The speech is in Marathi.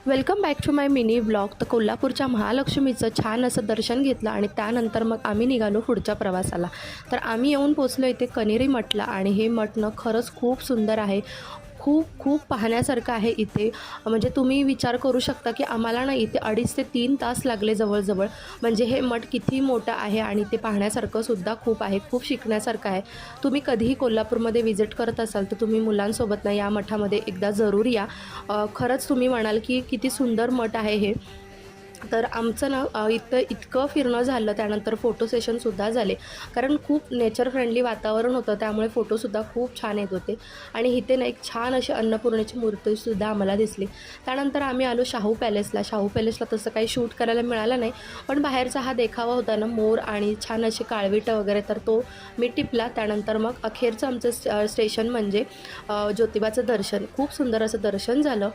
Welcome back to my mini blog. तर कोल्हापूरच्या महालक्ष्मीचं छान असं दर्शन घेतलं आणि त्यानंतर मग आम्ही निघालो पुढच्या प्रवासाला. तर आम्ही येऊन पोचलो इथे कण्हेरी मठला आणि हे मठ ना खरंच खूप सुंदर आहे. खूप खूप पाहण्यासारखं आहे इथे. म्हणजे तुम्ही विचार करू शकता की आम्हाला ना इथे 2.5 ते 3 तास लागले जवळजवळ. म्हणजे हे मठ किती मोठं आहे आणि ते पाहण्यासारखं सुद्धा खूप आहे. खूप शिकण्यासारखं आहे. तुम्ही कधीही कोल्हापूरमध्ये व्हिजिट करत असाल तर तुम्ही मुलांसोबत ना या मठामध्ये एकदा जरूर या. खरंच तुम्ही म्हणाल की किती सुंदर मठ आहे हे. तर आमचं ना इथं इतकं फिरणं झालं, त्यानंतर फोटो सेशनसुद्धा झाले. कारण खूप नेचर फ्रेंडली वातावरण होतं, त्यामुळे फोटोसुद्धा खूप छान येत होते. आणि इथे ना एक छान अशी अन्नपूर्णेची मूर्तीसुद्धा आम्हाला दिसली. त्यानंतर आम्ही आलो शाहू पॅलेसला. शाहू पॅलेसला तसं काही शूट करायला मिळालं नाही, पण बाहेरचा हा देखावा होता ना, मोर आणि छान अशी काळविटं वगैरे, तर तो मी टिपला. त्यानंतर मग अखेरचं आमचं स्टेशन म्हणजे ज्योतिबाचं दर्शन. खूप सुंदर असं दर्शन झालं.